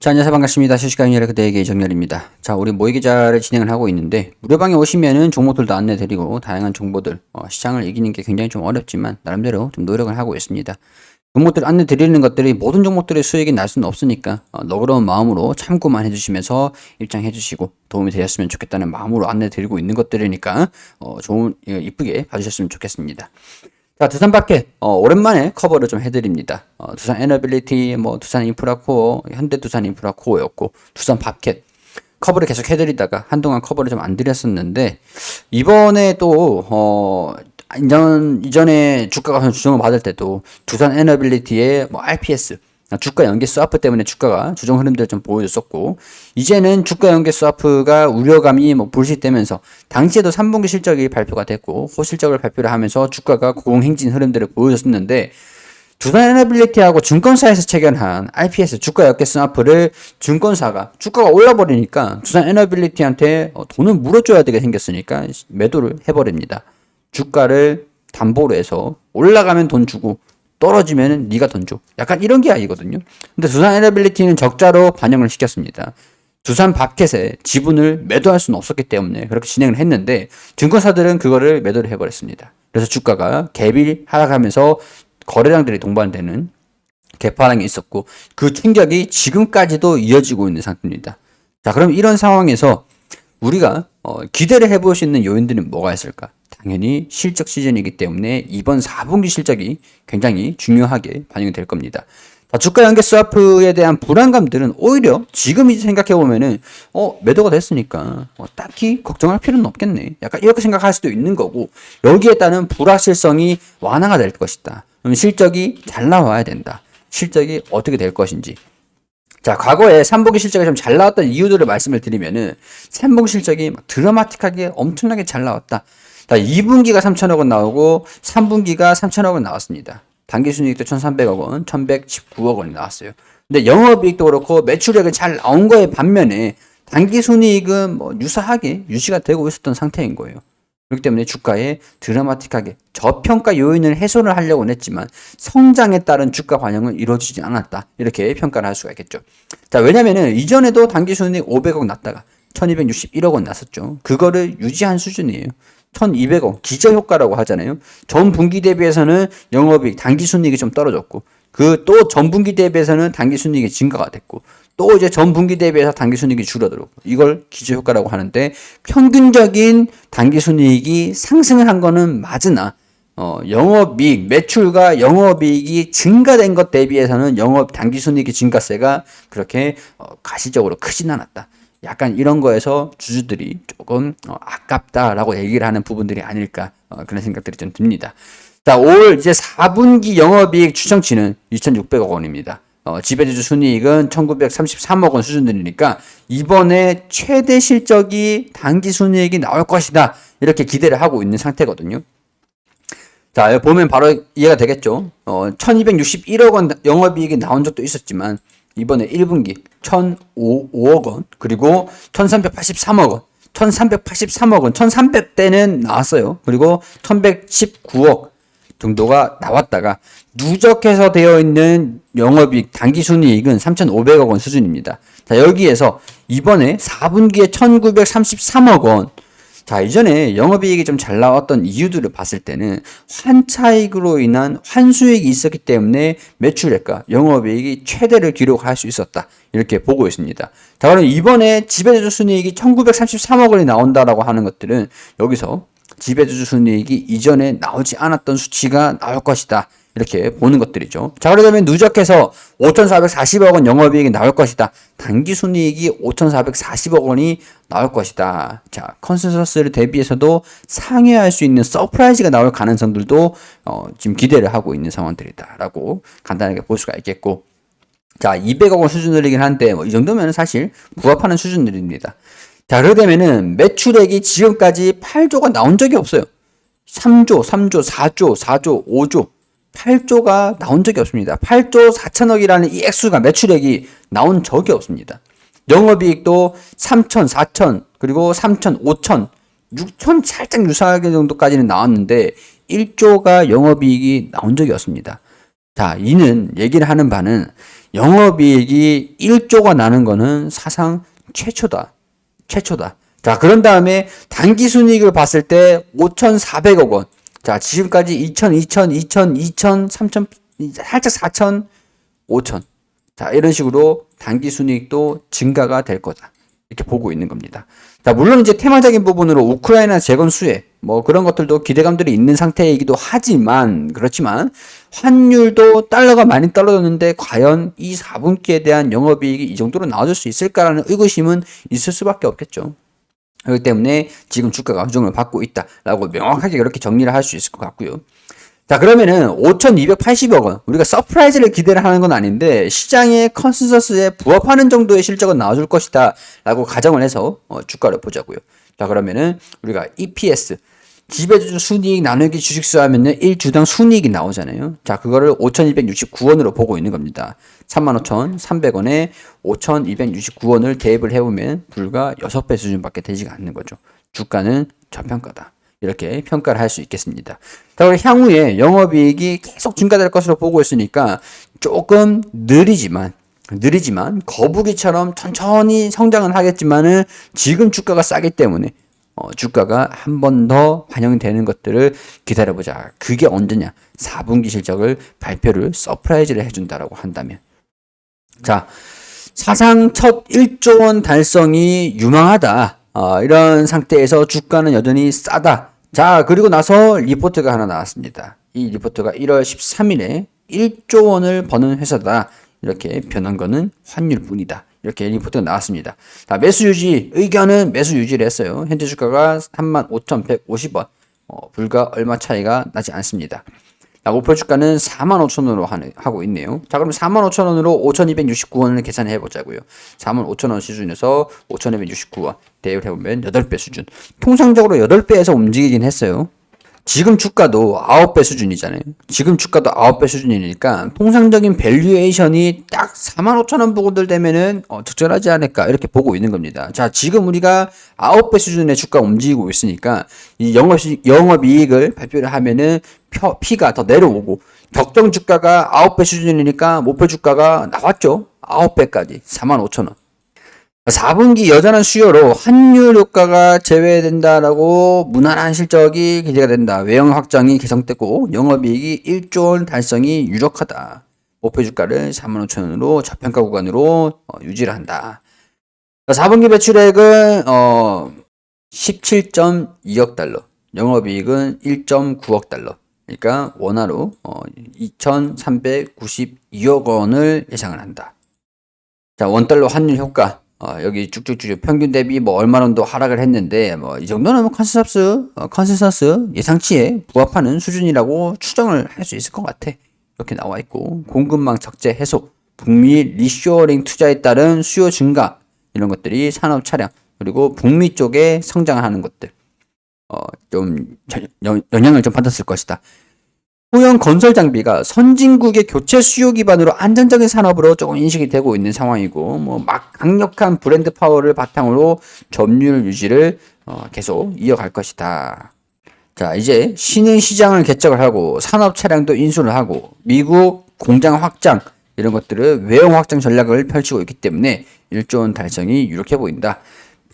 자, 안녕하세요. 반갑습니다. 실시간 연결 그대에게 이정렬입니다. 자, 우리 모의기자를 진행을 하고 있는데, 무료방에 오시면은 종목들도 안내드리고, 다양한 정보들, 시장을 이기는 게 굉장히 좀 어렵지만, 나름대로 좀 노력을 하고 있습니다. 종목들 안내드리는 것들이 모든 종목들의 수익이 날 수는 없으니까, 너그러운 마음으로 참고만 해주시면서 입장해주시고, 도움이 되셨으면 좋겠다는 마음으로 안내드리고 있는 것들이니까, 이쁘게 봐주셨으면 좋겠습니다. 자, 두산 바켓, 오랜만에 커버를 좀 해드립니다. 두산 에너빌리티, 두산 인프라코어, 현대 두산 인프라코어였고, 두산 바켓, 커버를 계속 해드리다가 한동안 커버를 좀 안 드렸었는데, 이번에 또, 이전에 주가가 조정을 받을 때도 두산 에너빌리티의 RPS, 주가 연계 스와프 때문에 주가가 주정 흐름들을 좀 보여줬었고, 이제는 주가 연계 스와프가 우려감이 불식되면서 당시에도 3분기 실적이 발표가 됐고 호실적을 발표를 하면서 주가가 고공행진 흐름들을 보여줬었는데, 두산 에너빌리티하고 증권사에서 체결한 RPS 주가 연계 스와프를 증권사가 주가가 올라버리니까 두산 에너빌리티한테 돈을 물어줘야 되게 생겼으니까 매도를 해버립니다. 주가를 담보로 해서 올라가면 돈 주고 떨어지면은 네가 돈 줘. 약간 이런 게 아니거든요. 근데 두산 에너빌리티는 적자로 반영을 시켰습니다. 두산 바켓에 지분을 매도할 수는 없었기 때문에 그렇게 진행을 했는데, 증권사들은 그거를 매도를 해버렸습니다. 그래서 주가가 갭이 하락하면서 거래량들이 동반되는 개파랑이 있었고, 그 충격이 지금까지도 이어지고 있는 상태입니다. 자, 그럼 이런 상황에서 우리가 기대를 해볼 수 있는 요인들은 뭐가 있을까? 당연히 실적 시즌이기 때문에 이번 4분기 실적이 굉장히 중요하게 반영이 될 겁니다. 자, 주가 연계 스와프에 대한 불안감들은 오히려 지금 이제 생각해보면은 매도가 됐으니까 딱히 걱정할 필요는 없겠네, 약간 이렇게 생각할 수도 있는 거고, 여기에 따른 불확실성이 완화가 될 것이다. 그럼 실적이 잘 나와야 된다. 실적이 어떻게 될 것인지. 자, 과거에 3분기 실적이 좀 잘 나왔던 이유들을 말씀을 드리면은, 3분기 실적이 막 드라마틱하게 엄청나게 잘 나왔다. 자, 2분기가 3천억 원 나오고 3분기가 3천억 원 나왔습니다. 당기순이익도 1,300억 원, 1,119억 원이 나왔어요. 근데 영업이익도 그렇고 매출액은 잘 나온 거에 반면에 당기순이익은 유사하게 유지가 되고 있었던 상태인 거예요. 그렇기 때문에 주가에 드라마틱하게 저평가 요인을 해소를 하려고는 했지만 성장에 따른 주가 반영은 이루어지지 않았다, 이렇게 평가를 할 수가 있겠죠. 자, 왜냐면은 이전에도 당기순이익 500억 났다가 1261억 원 났었죠. 그거를 유지한 수준이에요. 1200억 기저효과라고 하잖아요. 전 분기 대비해서는 영업이익, 당기순이익이 좀 떨어졌고, 그 또 전 분기 대비해서는 당기순이익이 증가가 됐고, 또 이제 전 분기 대비해서 당기순이익이 줄어들고, 이걸 기저효과라고 하는데, 평균적인 당기순이익이 상승을 한 거는 맞으나 영업이익, 매출과 영업이익이 증가된 것 대비해서는 당기순이익의 증가세가 그렇게 가시적으로 크진 않았다. 약간 이런 거에서 주주들이 조금 아깝다라고 얘기를 하는 부분들이 아닐까, 그런 생각들이 좀 듭니다. 자, 올 이제 4분기 영업이익 추정치는 2,600억 원입니다. 지배주주 순이익은 1,933억 원 수준들이니까 이번에 최대 실적이 당기 순이익이 나올 것이다, 이렇게 기대를 하고 있는 상태거든요. 자, 여기 보면 바로 이해가 되겠죠. 1,261억 원 영업이익이 나온 적도 있었지만 이번에 1분기 1,005억 원, 그리고 1,383억 원, 1,383억 원, 1,300대는 나왔어요. 그리고 1,119억 정도가 나왔다가 누적해서 되어 있는 영업이익, 당기순이익은 3,500억 원 수준입니다. 자, 여기에서 이번에 4분기에 1,933억 원. 자, 이전에 영업이익이 좀 잘 나왔던 이유들을 봤을 때는 환차익으로 인한 환수익이 있었기 때문에 매출액과 영업이익이 최대를 기록할 수 있었다, 이렇게 보고 있습니다. 자, 그럼 이번에 지배주주 순이익이 1,933억 원이 나온다라고 하는 것들은 여기서 지배주주 순이익이 이전에 나오지 않았던 수치가 나올 것이다, 이렇게 보는 것들이죠. 자, 그러면 누적해서 5,440억 원 영업이익이 나올 것이다. 당기순이익이 5,440억 원이 나올 것이다. 자, 컨센서스를 대비해서도 상회할 수 있는 서프라이즈가 나올 가능성들도 지금 기대를 하고 있는 상황들이다라고 간단하게 볼 수가 있겠고, 자, 200억 원 수준들이긴 한데 이 정도면 사실 부합하는 수준들입니다. 자, 그러면은 매출액이 지금까지 8조가 나온 적이 없어요. 3조, 4조, 5조. 8조가 나온 적이 없습니다. 8조 4천억이라는 이 액수가, 매출액이 나온 적이 없습니다. 영업이익도 3천, 4천, 그리고 3천, 5천, 6천 살짝 유사하게 정도까지는 나왔는데 1조가 영업이익이 나온 적이 없습니다. 자, 이는 얘기를 하는 바는 영업이익이 1조가 나는 거는 사상 최초다. 최초다. 자, 그런 다음에 당기순이익을 봤을 때 5,400억 원. 자, 지금까지 2,000, 2,000, 2,000, 2,000, 3,000, 살짝 4,000, 5,000. 자, 이런 식으로 당기순이익도 증가가 될 거다. 이렇게 보고 있는 겁니다. 자, 물론 이제 테마적인 부분으로 우크라이나 재건 수혜, 뭐 그런 것들도 기대감들이 있는 상태이기도 하지만, 그렇지만, 환율도 달러가 많이 떨어졌는데, 과연 이 4분기에 대한 영업이익이 이 정도로 나와줄 수 있을까라는 의구심은 있을 수밖에 없겠죠. 그렇기 때문에 지금 주가가 조정을 받고 있다라고 명확하게 그렇게 정리를 할 수 있을 것 같고요. 자, 그러면은 5,280억 원. 우리가 서프라이즈를 기대를 하는 건 아닌데 시장의 컨센서스에 부합하는 정도의 실적은 나와줄 것이다 라고 가정을 해서 주가를 보자고요. 자, 그러면은 우리가 EPS 지배주주 순이익 나누기 주식수 하면은 1주당 순이익이 나오잖아요. 자, 그거를 5,269원으로 보고 있는 겁니다. 35,300원에 5,269원을 대입을 해보면 불과 6배 수준밖에 되지가 않는 거죠. 주가는 저평가다. 이렇게 평가를 할 수 있겠습니다. 자, 우리 향후에 영업이익이 계속 증가될 것으로 보고 있으니까 조금 느리지만 거북이처럼 천천히 성장은 하겠지만은 지금 주가가 싸기 때문에 주가가 한 번 더 반영되는 것들을 기다려보자. 그게 언제냐? 4분기 실적을 발표를 서프라이즈를 해준다라고 한다면. 자, 사상 첫 1조 원 달성이 유망하다. 이런 상태에서 주가는 여전히 싸다. 자, 그리고 나서 리포트가 하나 나왔습니다. 이 리포트가 1월 13일에 1조 원을 버는 회사다. 이렇게 변한 거는 환율뿐이다. 이렇게 리포트가 나왔습니다. 자, 매수 유지, 의견은 매수 유지를 했어요. 현재 주가가 35,150원. 불과 얼마 차이가 나지 않습니다. 자, 목표 주가는 45,000원으로 하고 있네요. 자, 그럼 45,000원으로 5,269원을 계산해 보자고요. 45,000원 수준에서 5,269원 대입을 해보면 8배 수준. 통상적으로 8배에서 움직이긴 했어요. 지금 주가도 9배 수준이잖아요. 지금 주가도 9배 수준이니까 통상적인 밸류에이션이 딱 45,000원 부근들 되면은 적절하지 않을까 이렇게 보고 있는 겁니다. 자, 지금 우리가 9배 수준의 주가 움직이고 있으니까 이 영업이익을 발표를 하면은 P가 더 내려오고 적정 주가가 9배 수준이니까 목표 주가가 나왔죠. 9배까지 45,000원. 4분기 여전한 수요로 환율 효과가 제외된다라고 무난한 실적이 기대가 된다. 외형 확장이 개선되고 영업이익이 1조 원 달성이 유력하다. 목표 주가를 45,000원으로 저평가 구간으로 유지를 한다. 4분기 매출액은 17.2억 달러, 영업이익은 1.9억 달러. 그러니까 원화로 2,392억 원을 예상을 한다. 자, 원달러 환율 효과. 여기 쭉쭉쭉 평균 대비 뭐 얼마 정도 하락을 했는데 뭐 이 정도는 컨센서스 예상치에 부합하는 수준이라고 추정을 할 수 있을 것 같아. 이렇게 나와 있고 공급망 적재 해소, 북미 리쇼어링 투자에 따른 수요 증가 이런 것들이 산업 차량 그리고 북미 쪽에 성장하는 것들 좀 영향을 좀 받았을 것이다. 소형 건설 장비가 선진국의 교체 수요 기반으로 안정적인 산업으로 조금 인식이 되고 있는 상황이고, 막 강력한 브랜드 파워를 바탕으로 점유율 유지를 계속 이어갈 것이다. 자, 이제 신흥 시장을 개척을 하고 산업 차량도 인수를 하고 미국 공장 확장 이런 것들을 외형 확장 전략을 펼치고 있기 때문에 1조 원 달성이 유력해 보인다.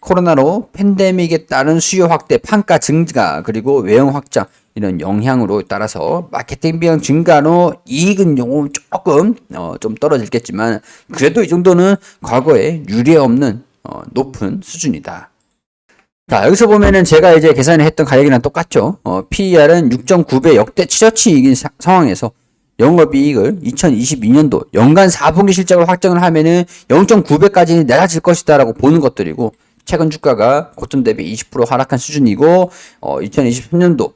코로나로 팬데믹에 따른 수요 확대, 판가 증가, 그리고 외형 확장 이런 영향으로 따라서 마케팅 비용 증가로 이익은 조금 좀 떨어지겠지만 그래도 이 정도는 과거에 유례 없는 높은 수준이다. 자, 여기서 보면은 제가 이제 계산을 했던 가격이랑 똑같죠. PER은 6.9배 역대 최저치이긴 상황에서 영업이익을 2022년도 연간 4분기 실적을 확정을 하면은 0.9배까지 낮아질 것이다라고 보는 것들이고, 최근 주가가 고점 대비 20% 하락한 수준이고 2023년도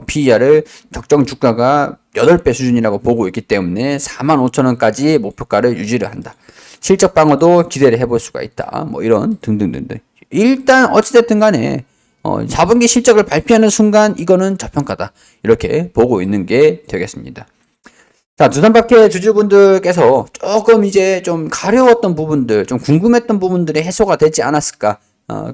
PER을 적정 주가가 8배 수준이라고 보고 있기 때문에 45,000원까지 목표가를 유지를 한다. 실적 방어도 기대를 해볼 수가 있다. 뭐 이런 등등등등. 일단 어찌됐든 간에 4분기 실적을 발표하는 순간 이거는 저평가다. 이렇게 보고 있는 게 되겠습니다. 자, 두산밖에 주주분들께서 조금 이제 좀 가려웠던 부분들, 좀 궁금했던 부분들이 해소가 되지 않았을까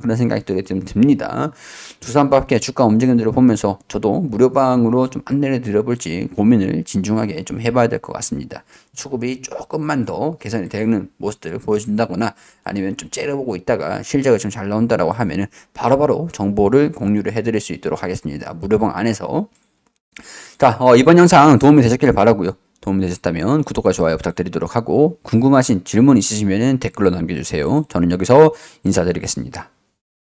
그런 생각들이 좀 듭니다. 두산밖에 주가 움직임들을 보면서 저도 무료방으로 좀 안내를 드려볼지 고민을 진중하게 좀 해봐야 될 것 같습니다. 수급이 조금만 더 개선이 되는 모습들을 보여준다거나 아니면 좀 째려보고 있다가 실적이 좀 잘 나온다라고 하면은 바로바로 정보를 공유를 해드릴 수 있도록 하겠습니다. 무료방 안에서. 자, 이번 영상 도움이 되셨기를 바라고요. 도움이 되셨다면 구독과 좋아요 부탁드리도록 하고 궁금하신 질문 있으시면 댓글로 남겨주세요. 저는 여기서 인사드리겠습니다.